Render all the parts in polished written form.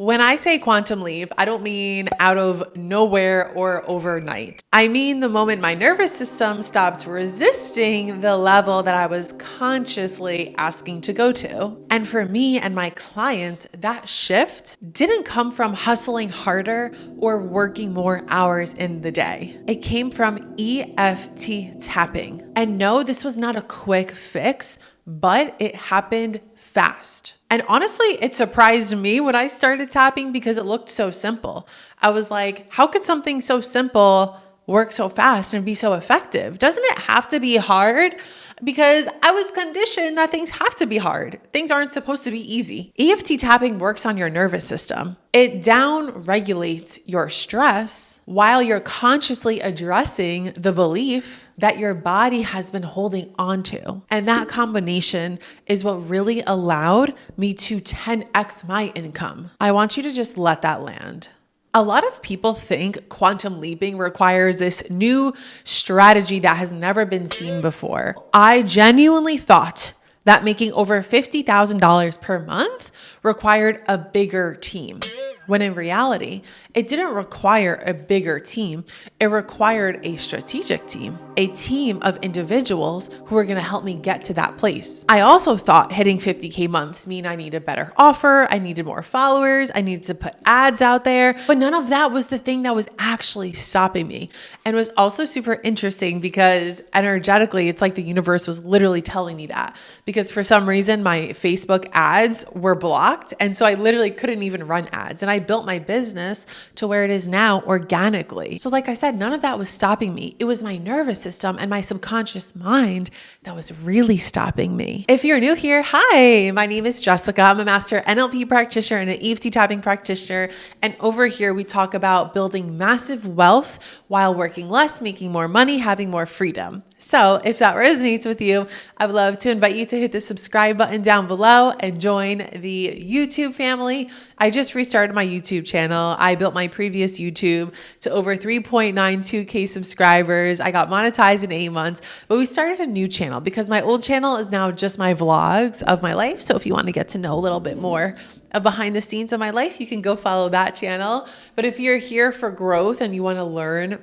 When I say quantum leap, I don't mean out of nowhere or overnight. I mean the moment my nervous system stopped resisting the level that I was consciously asking to go to. And for me and my clients, that shift didn't come from hustling harder or working more hours in the day. It came from EFT tapping. And no, this was not a quick fix, but it happened fast. And honestly, it surprised me when I started tapping because it looked so simple. I was like, how could something so simple work so fast and be so effective? Doesn't it have to be hard? Because I was conditioned that things have to be hard. Things aren't supposed to be easy. EFT tapping works on your nervous system. It down regulates your stress while you're consciously addressing the belief that your body has been holding on to. And that combination is what really allowed me to 10x my income. I want you to just let that land. A lot of people think quantum leaping requires this new strategy that has never been seen before. I genuinely thought that making over $50,000 per month required a bigger team, when in reality, it didn't require a bigger team. It required a strategic team, a team of individuals who are going to help me get to that place. I also thought hitting 50K months mean I need a better offer. I needed more followers. I needed to put ads out there, but none of that was the thing that was actually stopping me. And it was also super interesting because energetically, it's like the universe was literally telling me that, because for some reason my Facebook ads were blocked. And so I literally couldn't even run ads. And I built my business to where it is now organically. So like I said, none of that was stopping me. It was my nervous system and my subconscious mind that was really stopping me. If you're new here, hi, my name is Jessica. I'm a master NLP practitioner and an EFT tapping practitioner. And over here, we talk about building massive wealth while working less, making more money, having more freedom. So if that resonates with you, I would love to invite you to hit the subscribe button down below and join the YouTube family. I just restarted my YouTube channel. I built my previous YouTube to over 3.92K subscribers. I got monetized in 8 months, but we started a new channel because my old channel is now just my vlogs of my life. So if you want to get to know a little bit more of behind the scenes of my life, you can go follow that channel. But if you're here for growth and you want to learn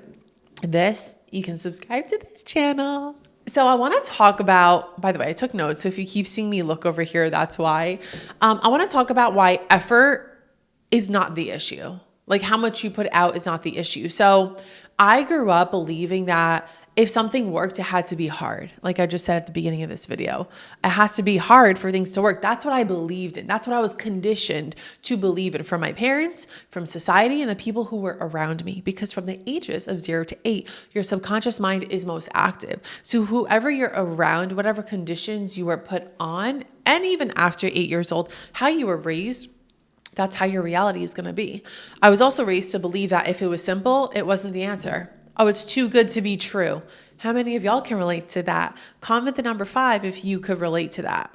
this, you can subscribe to this channel. So I want to talk about, by the way, I took notes. So if you keep seeing me look over here, that's why. I want to talk about why effort is not the issue. Like how much you put out is not the issue. So I grew up believing that if something worked, it had to be hard. Like I just said at the beginning of this video, it has to be hard for things to work. That's what I believed in. That's what I was conditioned to believe in from my parents, from society, and the people who were around me. Because from the ages of 0 to 8, your subconscious mind is most active. So whoever you're around, whatever conditions you were put on, and even after 8 years old, how you were raised, that's how your reality is going to be. I was also raised to believe that if it was simple, it wasn't the answer. Oh, it's too good to be true. How many of y'all can relate to that? Comment the number 5 if you could relate to that.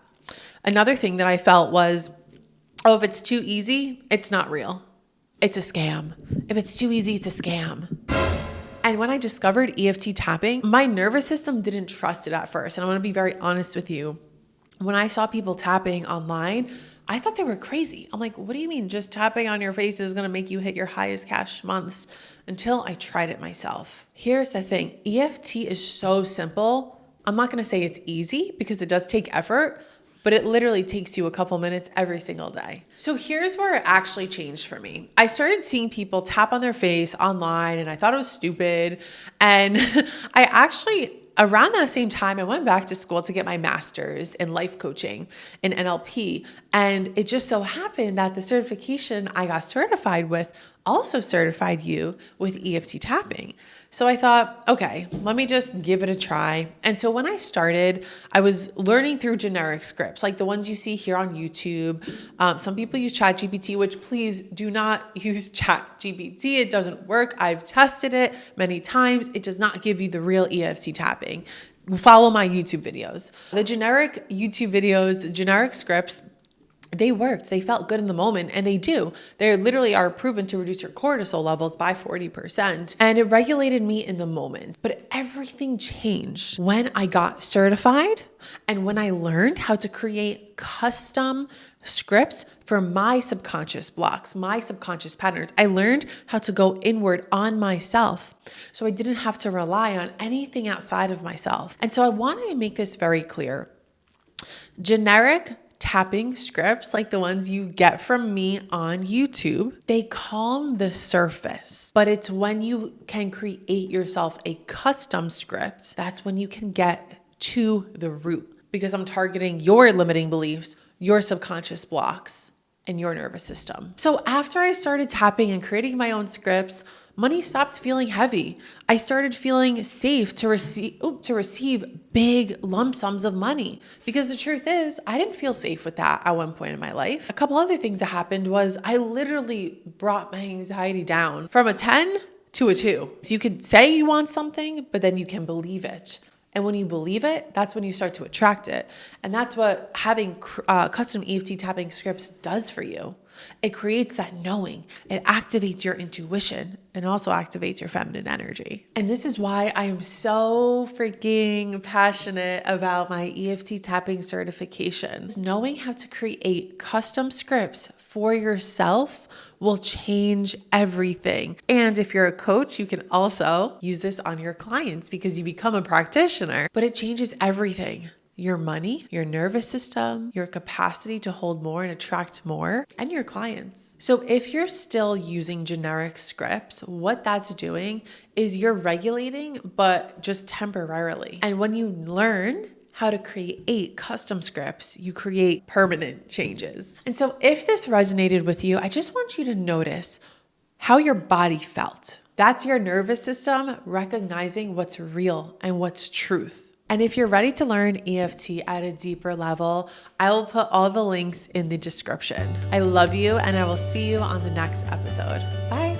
Another thing that I felt was, oh, if it's too easy, it's not real. It's a scam. If it's too easy, it's a scam. And when I discovered EFT tapping, my nervous system didn't trust it at first. And I'm going to be very honest with you. When I saw people tapping online, I thought they were crazy. I'm like, what do you mean just tapping on your face is going to make you hit your highest cash months? Until I tried it myself. Here's the thing. EFT is so simple. I'm not going to say it's easy because it does take effort, but it literally takes you a couple minutes every single day. So here's where it actually changed for me. I started seeing people tap on their face online and I thought it was stupid. And I actually, around that same time, I went back to school to get my master's in life coaching in NLP. And it just so happened that the certification I got certified with also certified you with EFT tapping. So I thought, okay, let me just give it a try. And so when I started, I was learning through generic scripts, like the ones you see here on YouTube. Some people use ChatGPT, which please do not use ChatGPT. It doesn't work. I've tested it many times. It does not give you the real EFT tapping. Follow my YouTube videos. The generic YouTube videos, the generic scripts, they worked. They felt good in the moment, and they do. They literally are proven to reduce your cortisol levels by 40%, and it regulated me in the moment. But everything changed when I got certified and when I learned how to create custom scripts for my subconscious blocks, my subconscious patterns. I learned how to go inward on myself, so I didn't have to rely on anything outside of myself. And so I wanted to make this very clear. Generic tapping scripts, like the ones you get from me on YouTube, they calm the surface. But it's when you can create yourself a custom script, that's when you can get to the root, because I'm targeting your limiting beliefs, your subconscious blocks, and your nervous system. So after I started tapping and creating my own scripts, money stopped feeling heavy. I started feeling safe to receive big lump sums of money, because the truth is, I didn't feel safe with that at one point in my life. A couple other things that happened was I literally brought my anxiety down from a 10 to a 2. So you could say you want something, but then you can believe it. And when you believe it, that's when you start to attract it. And that's what having custom EFT tapping scripts does for you. It creates that knowing. It activates your intuition and also activates your feminine energy. And this is why I am so freaking passionate about my EFT tapping certification. Knowing how to create custom scripts for yourself will change everything. And if you're a coach, you can also use this on your clients because you become a practitioner, but it changes everything. Your money, your nervous system, your capacity to hold more and attract more, and your clients. So if you're still using generic scripts, what that's doing is you're regulating, but just temporarily. And when you learn how to create custom scripts, you create permanent changes. And so if this resonated with you, I just want you to notice how your body felt. That's your nervous system recognizing what's real and what's truth. And if you're ready to learn EFT at a deeper level, I will put all the links in the description. I love you, and I will see you on the next episode. Bye.